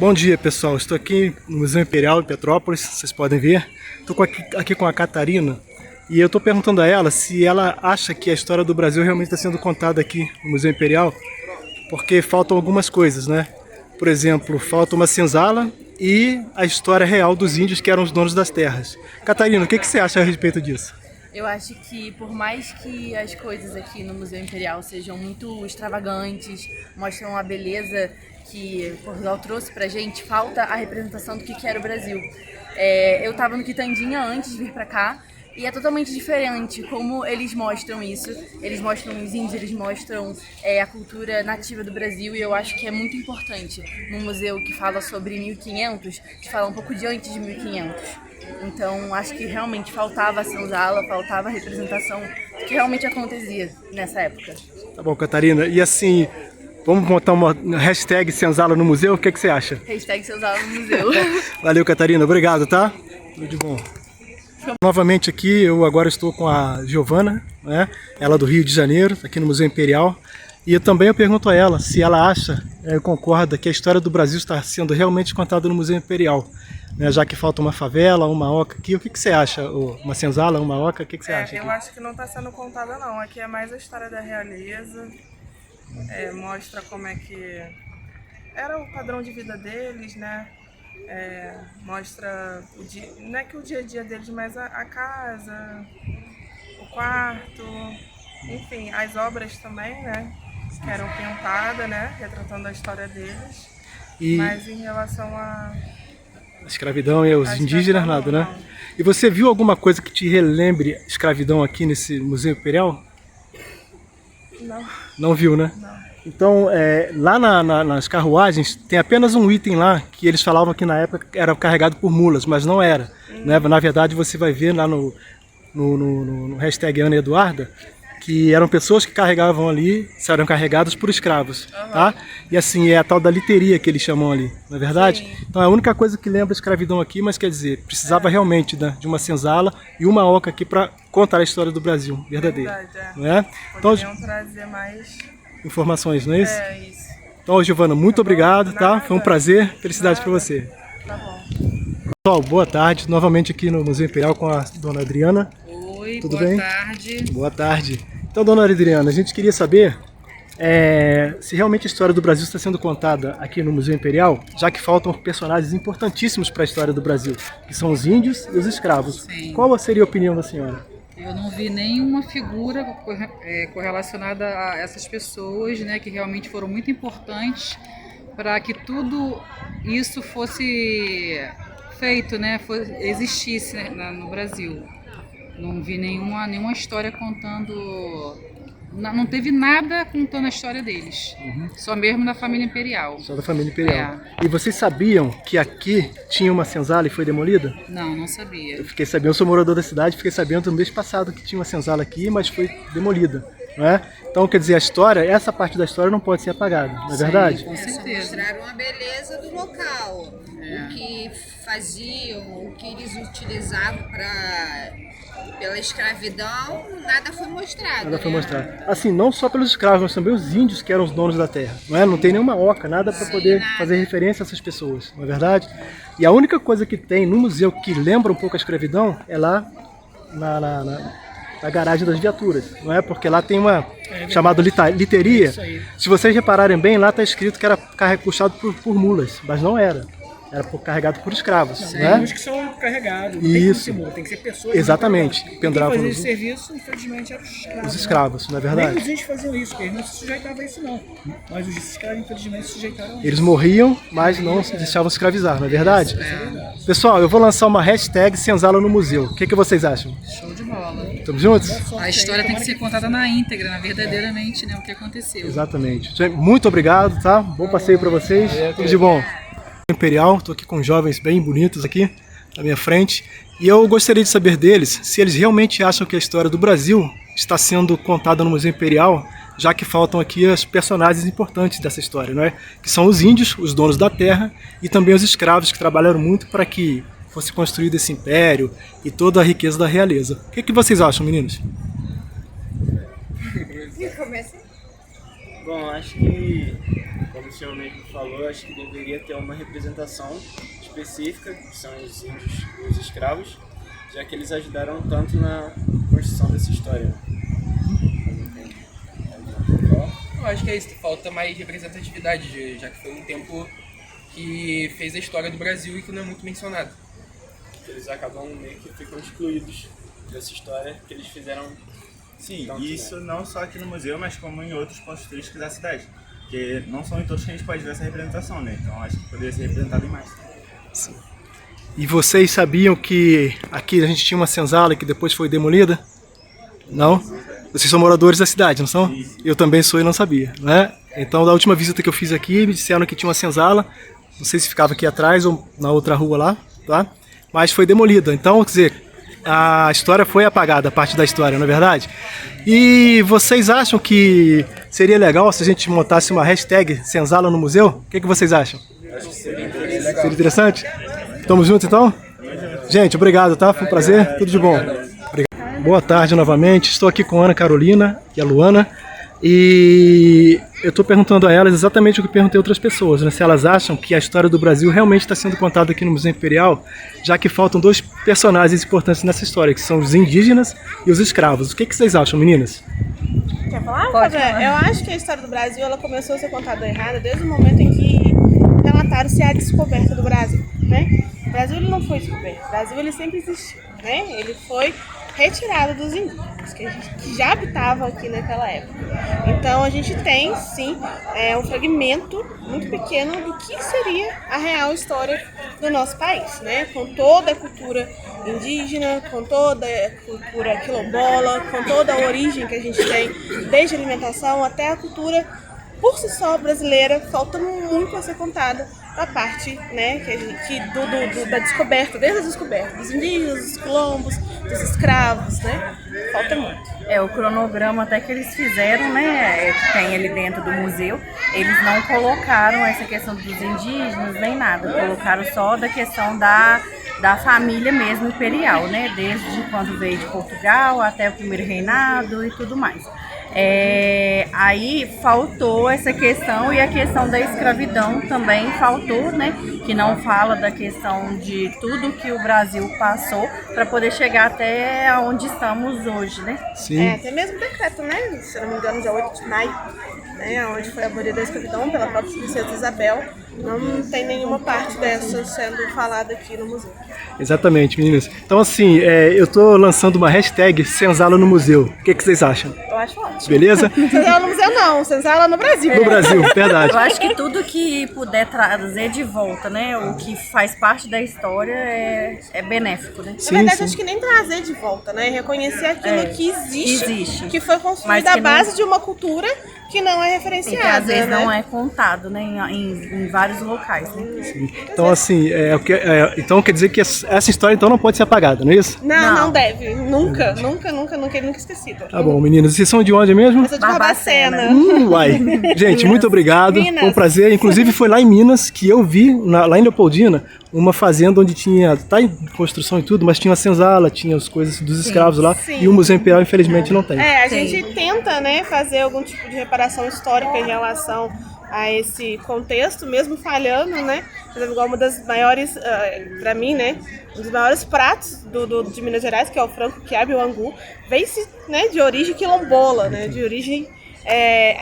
Bom dia, pessoal. Estou aqui no Museu Imperial em Petrópolis, vocês podem ver. Estou aqui com a Catarina e eu estou perguntando a ela se ela acha que a história do Brasil realmente está sendo contada aqui no Museu Imperial, porque faltam algumas coisas, né? Por exemplo, falta uma senzala e a história real dos índios que eram os donos das terras. Catarina, o que você acha a respeito disso? Eu acho que por mais que as coisas aqui no Museu Imperial sejam muito extravagantes, mostram a beleza que Portugal trouxe pra gente, falta a representação do que era o Brasil. Eu tava no Quitandinha antes de vir pra cá e é totalmente diferente como eles mostram isso. Eles mostram os índios, eles mostram a cultura nativa do Brasil, e eu acho que é muito importante num museu que fala sobre 1500, de falar um pouco de antes de 1500. Então, acho que realmente faltava a senzala, faltava a representação do que realmente acontecia nessa época. Tá bom, Catarina. E assim, vamos botar uma hashtag senzala no museu? O que você acha? Hashtag senzala no museu. Valeu, Catarina. Obrigado, tá? Tudo de bom. Novamente aqui, eu agora estou com a Giovana, né? Ela do Rio de Janeiro, aqui no Museu Imperial. E eu pergunto a ela se ela acha, concorda que a história do Brasil está sendo realmente contada no Museu Imperial. Né, já que falta uma favela, uma oca aqui, o que você acha? Uma senzala, uma oca, o que você acha? Eu acho que não está sendo contada não, aqui é mais a história da realeza, mostra como é que era o padrão de vida deles, né? Mostra, não é que o dia a dia deles, mas a casa, o quarto, enfim, as obras também, né? Que eram pintadas, né? Retratando a história deles, mas em relação a escravidão e os indígenas, nada, né? E você viu alguma coisa que te relembre escravidão aqui nesse Museu Imperial? Não. Não viu, né? Não. Então, lá nas carruagens, tem apenas um item lá que eles falavam que na época era carregado por mulas, mas não era. Né? Na verdade, você vai ver lá no hashtag Ana Eduarda, que eram pessoas que carregavam ali, eram carregadas por escravos, tá? E assim, é a tal da literia que eles chamam ali, não é verdade? Sim. Então é a única coisa que lembra a escravidão aqui, mas quer dizer, precisava realmente de uma senzala e uma oca aqui para contar a história do Brasil verdadeira. Verdade, não é? Poderiam trazer mais informações, não é isso? É isso. Então, Giovana, muito obrigado, tá? Foi um prazer, felicidade para você. Tá bom. Pessoal, boa tarde, novamente aqui no Museu Imperial com a dona Adriana. Oi, tudo boa bem? Tarde. Boa tarde. Então, dona Adriana, a gente queria saber se realmente a história do Brasil está sendo contada aqui no Museu Imperial, já que faltam personagens importantíssimos para a história do Brasil, que são os índios e os escravos. Sim. Qual seria a opinião da senhora? Eu não vi nenhuma figura correlacionada a essas pessoas, né, que realmente foram muito importantes para que tudo isso fosse feito, né, existisse, né, no Brasil. Não vi nenhuma história contando, não teve nada contando a história deles, só mesmo da família imperial. Só da família imperial. E vocês sabiam que aqui tinha uma senzala e foi demolida? Não, não sabia. Eu fiquei sabendo, eu sou morador da cidade, fiquei sabendo no mês passado que tinha uma senzala aqui, mas foi demolida. Não é? Então, quer dizer, a história, essa parte da história não pode ser apagada, não é verdade? Com certeza. Mostraram a beleza do local, o que faziam, o que eles utilizavam pela escravidão, nada foi mostrado. Nada foi mostrado. Assim, não só pelos escravos, mas também os índios que eram os donos da terra. Não é? Não tem nenhuma oca, nada para poder fazer referência a essas pessoas, não é verdade? E a única coisa que tem no museu que lembra um pouco a escravidão é lá na garagem das viaturas, não é? Porque lá tem uma chamada literia. Se vocês repararem bem, lá está escrito que era puxado por mulas, mas não era. Era carregado por escravos. Não, né? Os que são carregados, não Isso. tem como ser mula, tem que ser pessoas. Exatamente. Quem Pendravam fazia nos... esse serviço, infelizmente, eram os escravos. Os escravos, não é verdade? Nem os índios faziam isso, porque eles não se sujeitavam a isso, não. Mas os escravos, infelizmente, se sujeitaram a isso. Eles morriam, mas não se deixavam escravizar, não é verdade? Pessoal, eu vou lançar uma hashtag senzala no museu. O que vocês acham? Show de bola. Estamos juntos? A história tem que ser contada na íntegra, verdadeiramente, né, o que aconteceu. Exatamente. Muito obrigado, tá? Bom passeio para vocês. Tudo de bom. Imperial, estou aqui com jovens bem bonitos aqui na minha frente e eu gostaria de saber deles se eles realmente acham que a história do Brasil está sendo contada no Museu Imperial, já que faltam aqui os personagens importantes dessa história, não é? Que são os índios, os donos da terra, e também os escravos que trabalharam muito para que fosse construído esse império e toda a riqueza da realeza. O que vocês acham, meninos? Bom, acho que, como o senhor mesmo falou, acho que deveria ter uma representação específica, que são os índios e os escravos, já que eles ajudaram tanto na construção dessa história. Eu acho que é isso, falta mais representatividade, já que foi um tempo que fez a história do Brasil e que não é muito mencionado. Eles acabam meio que ficam excluídos dessa história que eles fizeram. Sim, tanto, e isso né? não só aqui no museu, mas como em outros pontos turísticos da cidade. Porque não são em todos que a gente pode ver essa representação, né? Então acho que poderia ser representado em mais. Sim. E vocês sabiam que aqui a gente tinha uma senzala que depois foi demolida? Não? Vocês são moradores da cidade, não são? Eu também sou e não sabia, né? Então, da última visita que eu fiz aqui, me disseram que tinha uma senzala, não sei se ficava aqui atrás ou na outra rua lá, tá? Mas foi demolida. Então, quer dizer, a história foi apagada, a parte da história, não é verdade? E vocês acham que seria legal se a gente montasse uma hashtag senzala no museu? O que vocês acham? Acho que seria interessante. Seria interessante? Tamo junto então? Gente, obrigado, tá? Foi um prazer, tudo de bom. Boa tarde novamente, estou aqui com a Ana Carolina e a Luana e eu estou perguntando a elas exatamente o que perguntei a outras pessoas, né? Se elas acham que a história do Brasil realmente está sendo contada aqui no Museu Imperial, já que faltam dois personagens importantes nessa história, que são os indígenas e os escravos. O que vocês acham, meninas? Quer falar? Pode falar. Eu acho que a história do Brasil ela começou a ser contada errada desde o momento em que relataram-se a descoberta do Brasil, né? O Brasil ele não foi descoberto, o Brasil ele sempre existiu, né? Ele foi retirado dos indígenas, que já habitavam aqui naquela época. Então a gente tem, sim, um fragmento muito pequeno do que seria a real história do nosso país, né? Com toda a cultura indígena, com toda a cultura quilombola, com toda a origem que a gente tem, desde a alimentação até a cultura por si só brasileira, falta muito a ser contada da parte, né, da descoberta, desde a descoberta dos indígenas, dos quilombos, dos escravos, né, falta muito. O cronograma até que eles fizeram, né, que tem ali dentro do museu, eles não colocaram essa questão dos indígenas nem nada, colocaram só da questão da família mesmo imperial, né, desde quando veio de Portugal até o primeiro reinado e tudo mais. Aí faltou essa questão e a questão da escravidão também faltou, né? Que não fala da questão de tudo que o Brasil passou para poder chegar até onde estamos hoje, né? Sim. Até mesmo decreto, né? Se eu não me engano, dia 8 de maio, né? Onde foi abolida a escravidão pela própria princesa Isabel. Não tem nenhuma parte dessa sendo falada aqui no museu. Exatamente, meninas. Então, assim, eu tô lançando uma hashtag senzala no museu. O que vocês acham? Eu acho ótimo. Beleza? Senzala no museu não, senzala no Brasil. No Brasil, verdade. Eu acho que tudo que puder trazer de volta, né? O que faz parte da história é benéfico, né? Na verdade, acho que nem trazer de volta, né? Reconhecer aquilo que existe, que foi construído à base de uma cultura que não é referenciada. E que às vezes né? não é contado, né? Em vários locais, né? Sim. Então, assim, então quer dizer que essa história então não pode ser apagada, não é isso? Não deve. Nunca esquecido. Tá bom, meninas. Vocês são de onde mesmo? Eu sou de Barbacena. Uai. Gente, muito obrigado. Minas. Foi um prazer. Inclusive foi lá em Minas que eu vi, lá em Leopoldina, uma fazenda onde tinha, tá em construção e tudo, mas tinha uma senzala, tinha as coisas dos escravos lá, e o Museu Imperial infelizmente não tem. A gente tenta, né, fazer algum tipo de reparação histórica em relação a esse contexto, mesmo falhando, né? Por exemplo, igual uma das maiores, para mim, né, um dos maiores pratos de Minas Gerais, que é o frango quiabo e o angu, vem-se, né, de origem quilombola, né, de origem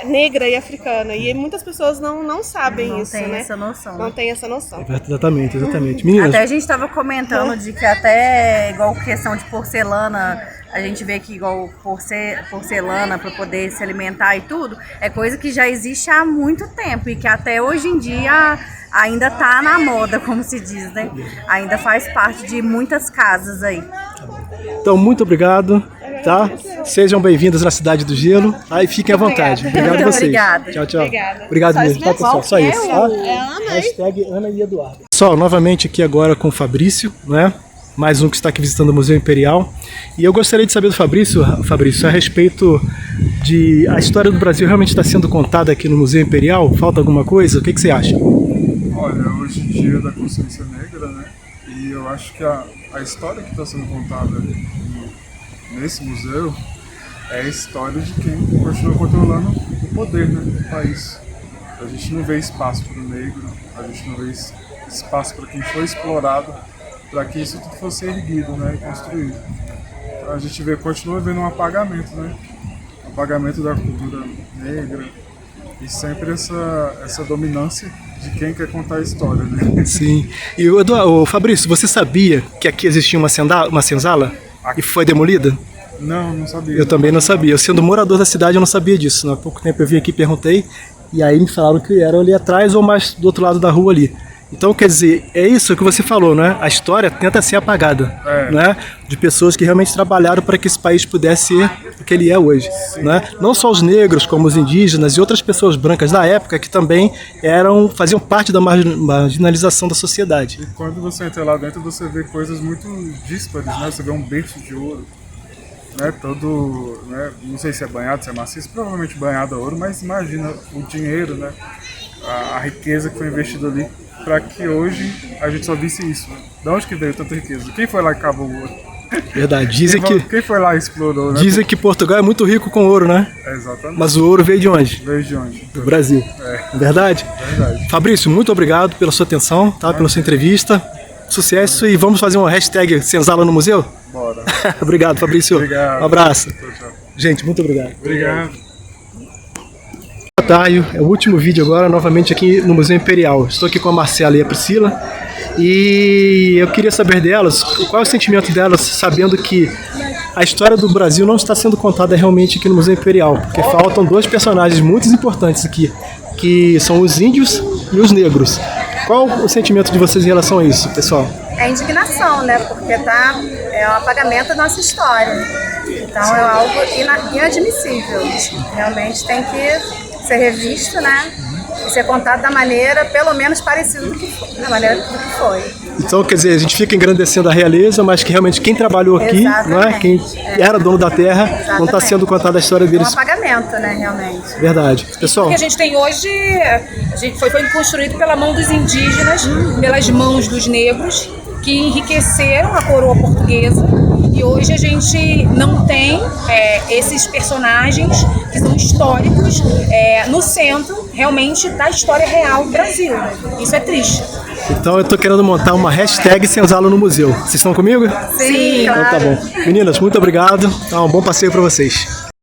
negra e africana. E muitas pessoas não sabem isso, né? Não tem essa noção. Não tem essa noção. Exatamente. Meninas, até a gente estava comentando de que até igual questão de porcelana, a gente vê que igual porcelana para poder se alimentar e tudo, é coisa que já existe há muito tempo e que até hoje em dia ainda tá na moda, como se diz, né? Ainda faz parte de muitas casas aí. então muito obrigado, tá? Sejam bem-vindos na Cidade do Gelo, aí fiquem à vontade. Obrigado a vocês. Obrigada. Tchau. Obrigada. Obrigado Só mesmo, isso tá, mesmo? pessoal? Só isso, tá? É a Ana, Hashtag Ana e Eduardo. Pessoal, novamente aqui agora com o Fabrício, né? Mais um que está aqui visitando o Museu Imperial. E eu gostaria de saber do Fabrício, a respeito de a história do Brasil realmente está sendo contada aqui no Museu Imperial? Falta alguma coisa? O que você acha? Olha, hoje em dia é da consciência negra, né? E eu acho que a história que está sendo contada nesse museu é a história de quem continua controlando o poder, né, do país. A gente não vê espaço para o negro, a gente não vê espaço para quem foi explorado, para que isso tudo fosse erguido, né, e construído. Então, a gente continua vendo um apagamento, né? Apagamento da cultura negra e sempre essa dominância de quem quer contar a história, né? Sim. E o Fabrício, você sabia que aqui existia uma senzala e foi demolida? Não sabia. Eu também não sabia. Eu, sendo morador da cidade, eu não sabia disso. Há pouco tempo eu vim aqui e perguntei, e aí me falaram que era ali atrás ou mais do outro lado da rua ali. Então, quer dizer, é isso que você falou, né? A história tenta ser apagada, né? De pessoas que realmente trabalharam para que esse país pudesse ser o que ele é hoje, né? Não só os negros, como os indígenas e outras pessoas brancas da época que também faziam parte da marginalização da sociedade. E quando você entra lá dentro, você vê coisas muito díspares, né? Você vê um berço de ouro, né? Todo, né? Não sei se é banhado, se é maciço, provavelmente banhado a ouro, mas imagina o dinheiro, né? A riqueza que foi investida ali, para que hoje a gente só visse isso. Né? De onde que veio tanta riqueza? Quem foi lá que cavou o ouro? Verdade. Dizem quem foi lá e explorou, né? Dizem que Portugal é muito rico com ouro, né? Exatamente. Mas o ouro veio de onde? Veio de onde? Do Brasil. Verdade? Verdade. Fabrício, muito obrigado pela sua atenção, tá? Pela sua entrevista. Sucesso e vamos fazer uma hashtag Senzala no museu? Bora. Obrigado, Fabrício. Obrigado. Um abraço. Tchau. Gente, muito obrigado. Obrigado. É o último vídeo agora, novamente aqui no Museu Imperial. Estou aqui com a Marcela e a Priscila e eu queria saber delas, qual é o sentimento delas sabendo que a história do Brasil não está sendo contada realmente aqui no Museu Imperial, porque faltam dois personagens muito importantes aqui, que são os índios e os negros. Qual o sentimento de vocês em relação a isso, pessoal? É indignação, né? Porque é um apagamento da nossa história. Então é algo inadmissível. Realmente tem que ser revisto, né? E ser contado da maneira, pelo menos parecida da maneira do que foi. Então, quer dizer, a gente fica engrandecendo a realeza, mas que realmente quem trabalhou aqui, né, quem era dono da terra, não está sendo contada a história deles. É um apagamento, né, realmente. Verdade. Pessoal, o que a gente tem hoje foi construído pela mão dos indígenas, pelas mãos dos negros, que enriqueceram a coroa portuguesa. E hoje a gente não tem esses personagens que são históricos no centro realmente da história real do Brasil. Isso é triste. Então eu tô querendo montar uma hashtag Senzala no museu. Vocês estão comigo? Sim, então tá bom. Meninas, muito obrigado. Um bom passeio para vocês.